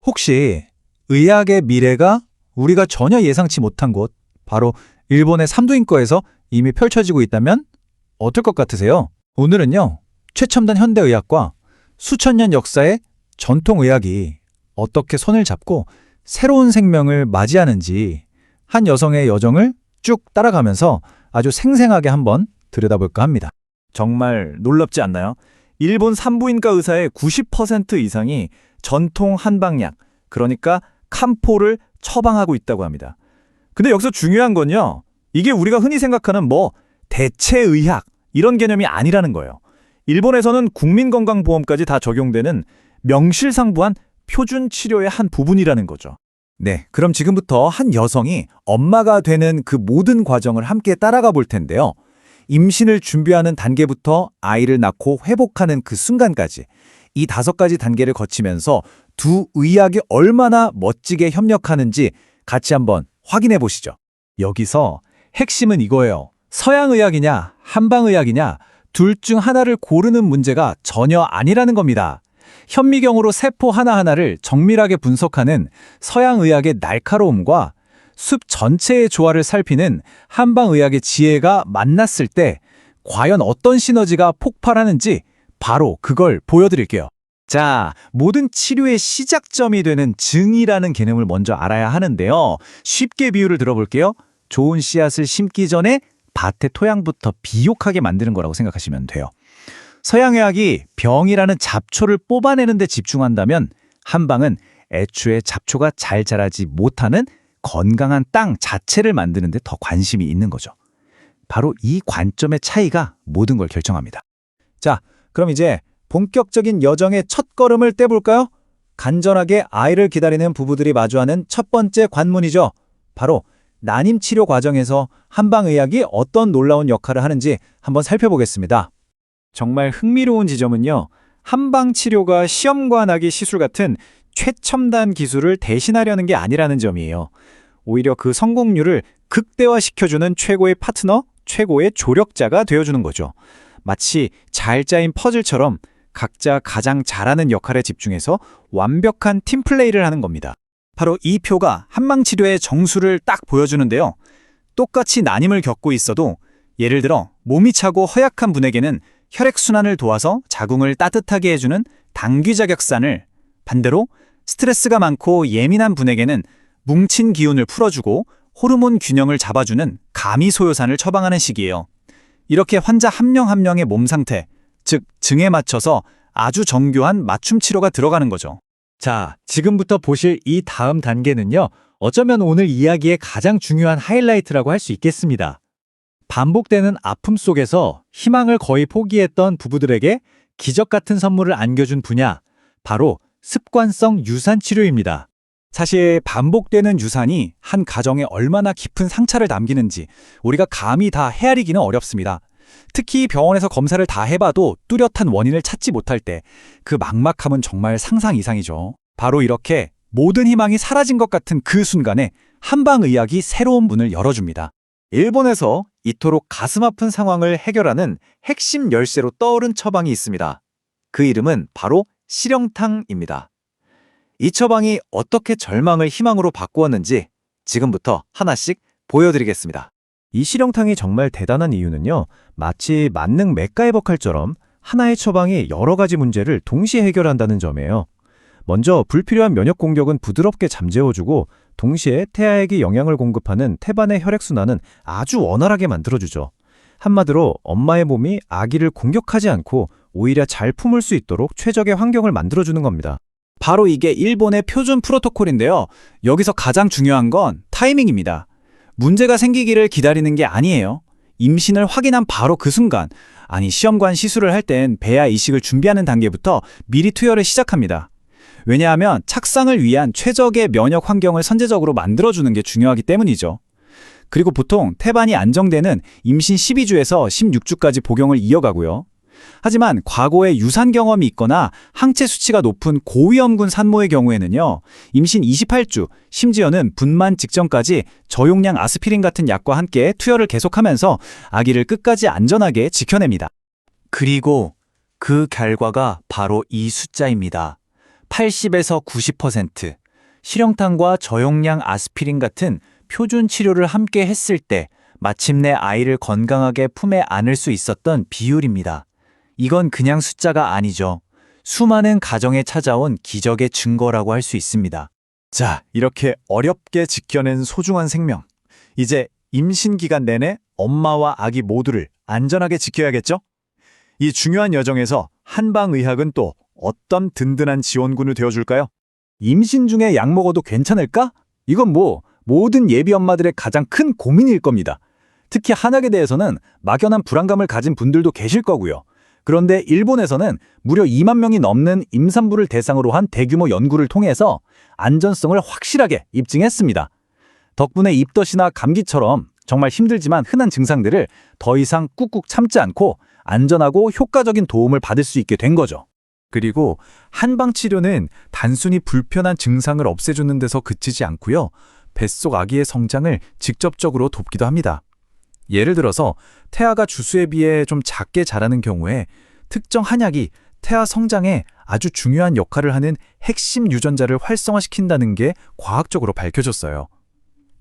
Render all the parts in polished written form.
혹시 의학의 미래가 우리가 전혀 예상치 못한 곳, 바로 일본의 삼두인과에서 이미 펼쳐지고 있다면 어떨 것 같으세요? 오늘은요, 최첨단 현대의학과 수천 년 역사의 전통의학이 어떻게 손을 잡고 새로운 생명을 맞이하는지 한 여성의 여정을 쭉 따라가면서 아주 생생하게 한번 들여다볼까 합니다. 정말 놀랍지 않나요? 일본 산부인과 의사의 90% 이상이 전통 한방약, 그러니까 캄포를 처방하고 있다고 합니다. 근데 여기서 중요한 건요, 이게 우리가 흔히 생각하는 대체의학 이런 개념이 아니라는 거예요. 일본에서는 국민건강보험까지 다 적용되는 명실상부한 표준 치료의 한 부분이라는 거죠. 네, 그럼 지금부터 한 여성이 엄마가 되는 그 모든 과정을 함께 따라가 볼 텐데요. 임신을 준비하는 단계부터 아이를 낳고 회복하는 그 순간까지 이 5가지 단계를 거치면서 두 의학이 얼마나 멋지게 협력하는지 같이 한번 확인해 보시죠. 여기서 핵심은 이거예요. 서양의학이냐 한방의학이냐 둘 중 하나를 고르는 문제가 전혀 아니라는 겁니다. 현미경으로 세포 하나하나를 정밀하게 분석하는 서양의학의 날카로움과 숲 전체의 조화를 살피는 한방의학의 지혜가 만났을 때 과연 어떤 시너지가 폭발하는지 바로 그걸 보여드릴게요. 자, 모든 치료의 시작점이 되는 증이라는 개념을 먼저 알아야 하는데요. 쉽게 비유를 들어볼게요. 좋은 씨앗을 심기 전에 밭의 토양부터 비옥하게 만드는 거라고 생각하시면 돼요. 서양의학이 병이라는 잡초를 뽑아내는 데 집중한다면 한방은 애초에 잡초가 잘 자라지 못하는 건강한 땅 자체를 만드는 데 더 관심이 있는 거죠. 바로 이 관점의 차이가 모든 걸 결정합니다. 자, 그럼 이제 본격적인 여정의 첫 걸음을 떼볼까요? 간절하게 아이를 기다리는 부부들이 마주하는 첫 번째 관문이죠. 바로 난임 치료 과정에서 한방의학이 어떤 놀라운 역할을 하는지 한번 살펴보겠습니다. 정말 흥미로운 지점은요, 한방 치료가 시험관하기 시술 같은 최첨단 기술을 대신하려는 게 아니라는 점이에요. 오히려 그 성공률을 극대화시켜주는 최고의 파트너, 최고의 조력자가 되어주는 거죠. 마치 잘 짜인 퍼즐처럼 각자 가장 잘하는 역할에 집중해서 완벽한 팀플레이를 하는 겁니다. 바로 이 표가 한방치료의 정수를 딱 보여주는데요. 똑같이 난임을 겪고 있어도 예를 들어 몸이 차고 허약한 분에게는 혈액순환을 도와서 자궁을 따뜻하게 해주는 당귀자격산을, 반대로 스트레스가 많고 예민한 분에게는 뭉친 기운을 풀어주고 호르몬 균형을 잡아주는 가미소요산을 처방하는 식이에요. 이렇게 환자 한 명 한 명의 몸 상태, 즉 증에 맞춰서 아주 정교한 맞춤 치료가 들어가는 거죠. 자, 지금부터 보실 이 다음 단계는요, 어쩌면 오늘 이야기의 가장 중요한 하이라이트라고 할 수 있겠습니다. 반복되는 아픔 속에서 희망을 거의 포기했던 부부들에게 기적 같은 선물을 안겨준 분야, 바로 습관성 유산 치료입니다. 사실 반복되는 유산이 한 가정에 얼마나 깊은 상처를 남기는지 우리가 감히 다 헤아리기는 어렵습니다. 특히 병원에서 검사를 다 해봐도 뚜렷한 원인을 찾지 못할 때 그 막막함은 정말 상상 이상이죠. 바로 이렇게 모든 희망이 사라진 것 같은 그 순간에 한방의학이 새로운 문을 열어줍니다. 일본에서 이토록 가슴 아픈 상황을 해결하는 핵심 열쇠로 떠오른 처방이 있습니다. 그 이름은 바로 실형탕입니다. 이 처방이 어떻게 절망을 희망으로 바꾸었는지 지금부터 하나씩 보여드리겠습니다. 이 실형탕이 정말 대단한 이유는요, 마치 만능 맥가이버 칼처럼 하나의 처방이 여러 가지 문제를 동시에 해결한다는 점이에요. 먼저 불필요한 면역 공격은 부드럽게 잠재워주고 동시에 태아에게 영양을 공급하는 태반의 혈액순환은 아주 원활하게 만들어주죠. 한마디로 엄마의 몸이 아기를 공격하지 않고 오히려 잘 품을 수 있도록 최적의 환경을 만들어주는 겁니다. 바로 이게 일본의 표준 프로토콜인데요. 여기서 가장 중요한 건 타이밍입니다. 문제가 생기기를 기다리는 게 아니에요. 임신을 확인한 바로 그 순간, 아니 시험관 시술을 할 땐 배아 이식을 준비하는 단계부터 미리 투여를 시작합니다. 왜냐하면 착상을 위한 최적의 면역 환경을 선제적으로 만들어주는 게 중요하기 때문이죠. 그리고 보통 태반이 안정되는 임신 12주에서 16주까지 복용을 이어가고요. 하지만 과거에 유산 경험이 있거나 항체 수치가 높은 고위험군 산모의 경우에는요, 임신 28주, 심지어는 분만 직전까지 저용량 아스피린 같은 약과 함께 투여를 계속하면서 아기를 끝까지 안전하게 지켜냅니다. 그리고 그 결과가 바로 이 숫자입니다. 80에서 90%, 실형탄과 저용량 아스피린 같은 표준 치료를 함께 했을 때 마침내 아이를 건강하게 품에 안을 수 있었던 비율입니다. 이건 그냥 숫자가 아니죠. 수많은 가정에 찾아온 기적의 증거라고 할 수 있습니다. 자, 이렇게 어렵게 지켜낸 소중한 생명. 이제 임신 기간 내내 엄마와 아기 모두를 안전하게 지켜야겠죠? 이 중요한 여정에서 한방의학은 또 어떤 든든한 지원군을 되어줄까요? 임신 중에 약 먹어도 괜찮을까? 이건 모든 예비 엄마들의 가장 큰 고민일 겁니다. 특히 한약에 대해서는 막연한 불안감을 가진 분들도 계실 거고요. 그런데 일본에서는 무려 2만 명이 넘는 임산부를 대상으로 한 대규모 연구를 통해서 안전성을 확실하게 입증했습니다. 덕분에 입덧이나 감기처럼 정말 힘들지만 흔한 증상들을 더 이상 꾹꾹 참지 않고 안전하고 효과적인 도움을 받을 수 있게 된 거죠. 그리고 한방치료는 단순히 불편한 증상을 없애주는 데서 그치지 않고요. 뱃속 아기의 성장을 직접적으로 돕기도 합니다. 예를 들어서 태아가 주수에 비해 좀 작게 자라는 경우에 특정 한약이 태아 성장에 아주 중요한 역할을 하는 핵심 유전자를 활성화시킨다는 게 과학적으로 밝혀졌어요.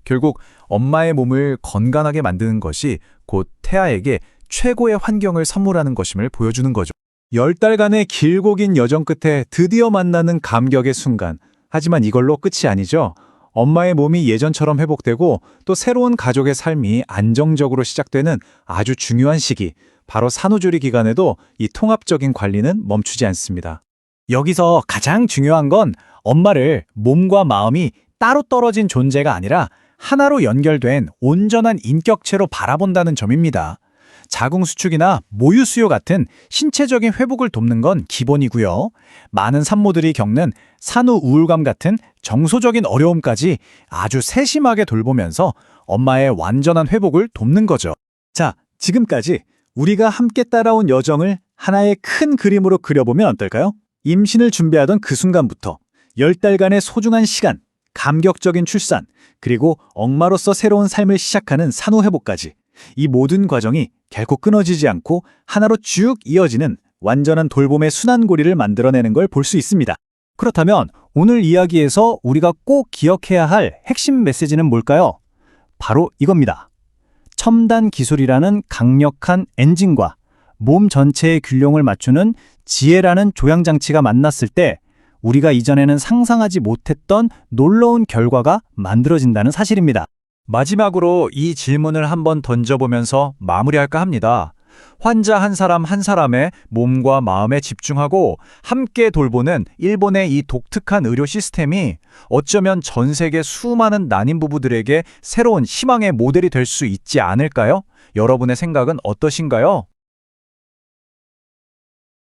결국 엄마의 몸을 건강하게 만드는 것이 곧 태아에게 최고의 환경을 선물하는 것임을 보여주는 거죠. 10달간의 길고 긴 여정 끝에 드디어 만나는 감격의 순간. 하지만 이걸로 끝이 아니죠. 엄마의 몸이 예전처럼 회복되고 또 새로운 가족의 삶이 안정적으로 시작되는 아주 중요한 시기, 바로 산후조리 기간에도 이 통합적인 관리는 멈추지 않습니다. 여기서 가장 중요한 건 엄마를 몸과 마음이 따로 떨어진 존재가 아니라 하나로 연결된 온전한 인격체로 바라본다는 점입니다. 자궁수축이나 모유수유 같은 신체적인 회복을 돕는 건 기본이고요. 많은 산모들이 겪는 산후 우울감 같은 정서적인 어려움까지 아주 세심하게 돌보면서 엄마의 완전한 회복을 돕는 거죠. 자, 지금까지 우리가 함께 따라온 여정을 하나의 큰 그림으로 그려보면 어떨까요? 임신을 준비하던 그 순간부터 10달간의 소중한 시간, 감격적인 출산, 그리고 엄마로서 새로운 삶을 시작하는 산후회복까지 이 모든 과정이 결코 끊어지지 않고 하나로 쭉 이어지는 완전한 돌봄의 순환고리를 만들어내는 걸 볼 수 있습니다. 그렇다면 오늘 이야기에서 우리가 꼭 기억해야 할 핵심 메시지는 뭘까요? 바로 이겁니다. 첨단 기술이라는 강력한 엔진과 몸 전체의 균형을 맞추는 지혜라는 조향장치가 만났을 때 우리가 이전에는 상상하지 못했던 놀라운 결과가 만들어진다는 사실입니다. 마지막으로 이 질문을 한번 던져보면서 마무리할까 합니다. 환자 한 사람 한 사람의 몸과 마음에 집중하고 함께 돌보는 일본의 이 독특한 의료 시스템이 어쩌면 전 세계 수많은 난임 부부들에게 새로운 희망의 모델이 될 수 있지 않을까요? 여러분의 생각은 어떠신가요?